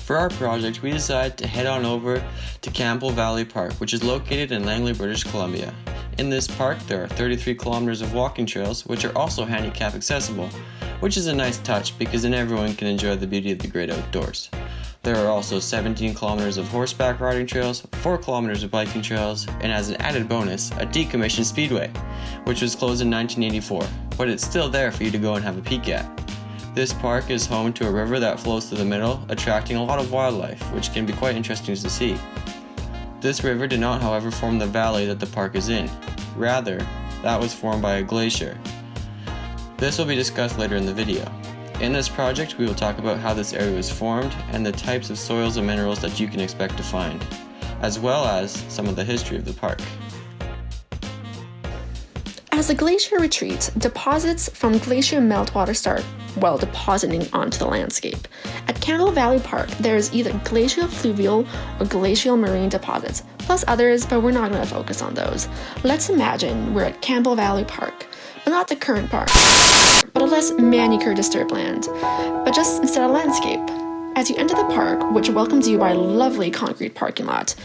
For our project, we decided to head on over to Campbell Valley Park, which is located in Langley, British Columbia. In this park, there are 33 kilometers of walking trails, which are also handicap accessible, which is a nice touch because then everyone can enjoy the beauty of the great outdoors. There are also 17 kilometers of horseback riding trails, 4 kilometers of biking trails, and as an added bonus, a decommissioned speedway, which was closed in 1984, but it's still there for you to go and have a peek at. This park is home to a river that flows through the middle, attracting a lot of wildlife, which can be quite interesting to see. This river did not, however, form the valley that the park is in. Rather, that was formed by a glacier. This will be discussed later in the video. In this project, we will talk about how this area was formed and the types of soils and minerals that you can expect to find, as well as some of the history of the park. As the glacier retreats, deposits from glacier meltwater start depositing onto the landscape. At Campbell Valley Park, there is either glacial fluvial or glacial marine deposits, plus others, but we're not going to focus on those. Let's imagine we're at Campbell Valley Park, but not the current park, but a less manicured disturbed land, but just instead of landscape. As you enter the park, which welcomes you by a lovely concrete parking lot,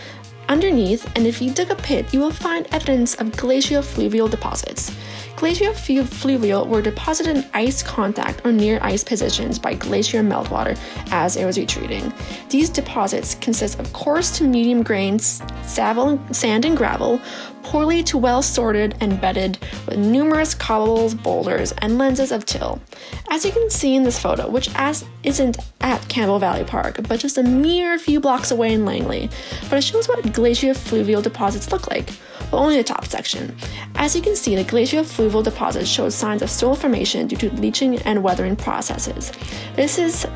underneath, and if you dig a pit, you will find evidence of glacial fluvial deposits. Glacial fluvial were deposited in ice contact or near ice positions by glacier meltwater as it was retreating. These deposits consist of coarse to medium grained sand and gravel, poorly to well sorted and bedded with numerous cobbles, boulders, and lenses of till. As you can see in this photo, which isn't at Campbell Valley Park, but just a mere few blocks away in Langley, but it shows what glacial fluvial deposits look like, but only the top section. As you can see, the glacial fluvial deposits show signs of soil formation due to leaching and weathering processes. This is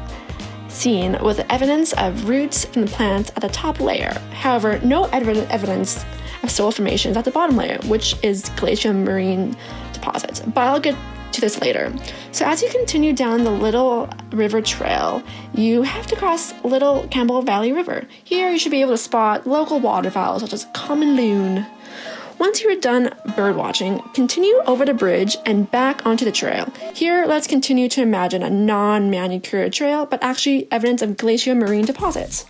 seen with evidence of roots and plants at the top layer. However, no evidence of soil formation is at the bottom layer, which is glacial marine deposits, but I'll get to this later. So as you continue down the Little River Trail, you have to cross Little Campbell Valley River. Here you should be able to spot local waterfowl such as common loon. Once you're done bird watching, continue over the bridge and back onto the trail. Here, let's continue to imagine a non-manicured trail, but actually evidence of glacial marine deposits.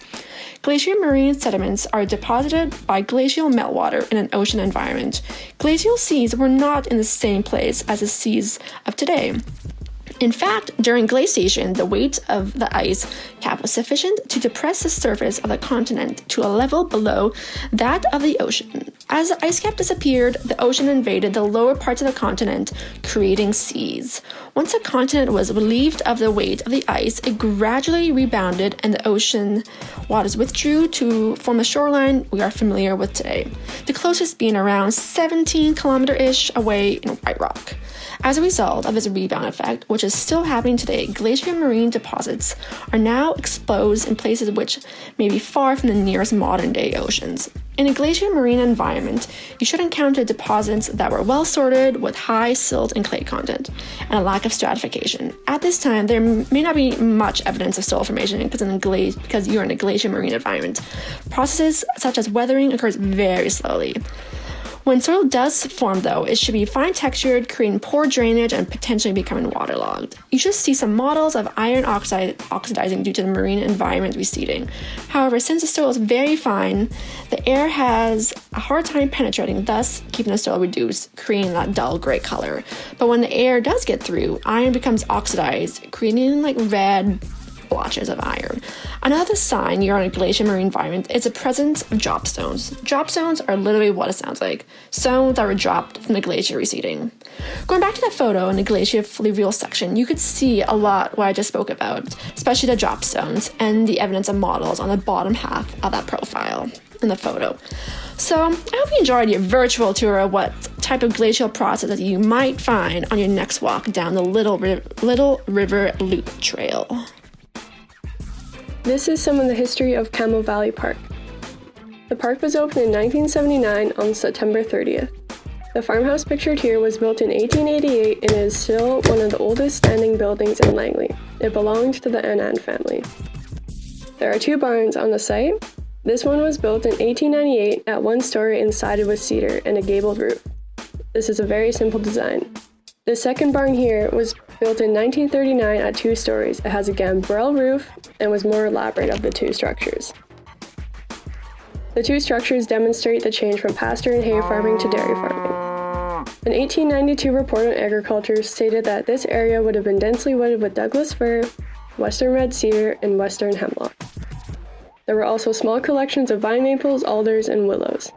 Glacial marine sediments are deposited by glacial meltwater in an ocean environment. Glacial seas were not in the same place as the seas of today. In fact, during glaciation, the weight of the ice cap was sufficient to depress the surface of the continent to a level below that of the ocean. As the ice cap disappeared, the ocean invaded the lower parts of the continent, creating seas. Once the continent was relieved of the weight of the ice, it gradually rebounded and the ocean waters withdrew to form the shoreline we are familiar with today, the closest being around 17 kilometer-ish away in White Rock. As a result of this rebound effect, which is still happening today, glacial marine deposits are now exposed in places which may be far from the nearest modern-day oceans. In a glacial marine environment, you should encounter deposits that were well sorted with high silt and clay content and a lack of stratification. At this time, there may not be much evidence of soil formation because you're in a glacial marine environment. Processes such as weathering occurs very slowly. When soil does form, though, it should be fine-textured, creating poor drainage and potentially becoming waterlogged. You should see some models of iron oxide oxidizing due to the marine environment receding. However, since the soil is very fine, the air has a hard time penetrating, thus keeping the soil reduced, creating that dull gray color. But when the air does get through, iron becomes oxidized, creating like red blotches of iron. Another sign you're in a glacial marine environment is the presence of drop stones. Drop stones are literally what it sounds like, stones that were dropped from the glacier receding. Going back to that photo in the glacial fluvial section, you could see a lot what I just spoke about, especially the drop stones and the evidence of models on the bottom half of that profile in the photo. So I hope you enjoyed your virtual tour of what type of glacial processes you might find on your next walk down the Little River Loop Trail. This is some of the history of Campbell Valley Park. The park was opened in 1979 on September 30th. The farmhouse pictured here was built in 1888 and is still one of the oldest standing buildings in Langley. It belonged to the Annan family. There are 2 barns on the site. This one was built in 1898 at 1 story and sided with cedar and a gabled roof. This is a very simple design. The second barn here was Built in 1939 at 2 stories, it has a gambrel roof and was more elaborate of the 2 structures. The 2 structures demonstrate the change from pasture and hay farming to dairy farming. An 1892 report on agriculture stated that this area would have been densely wooded with Douglas fir, western red cedar, and western hemlock. There were also small collections of vine maples, alders, and willows.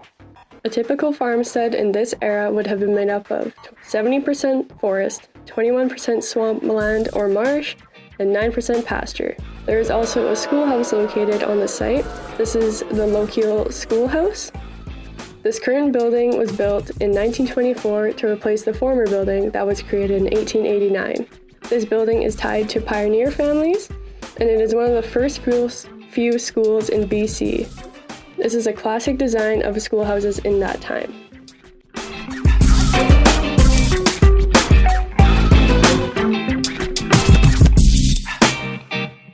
A typical farmstead in this era would have been made up of 70% forest, 21% swamp land or marsh, and 9% pasture. There is also a schoolhouse located on the site. This is the Lochiel Schoolhouse. This current building was built in 1924 to replace the former building that was created in 1889. This building is tied to pioneer families, and it is one of the first few schools in BC. This is a classic design of schoolhouses in that time.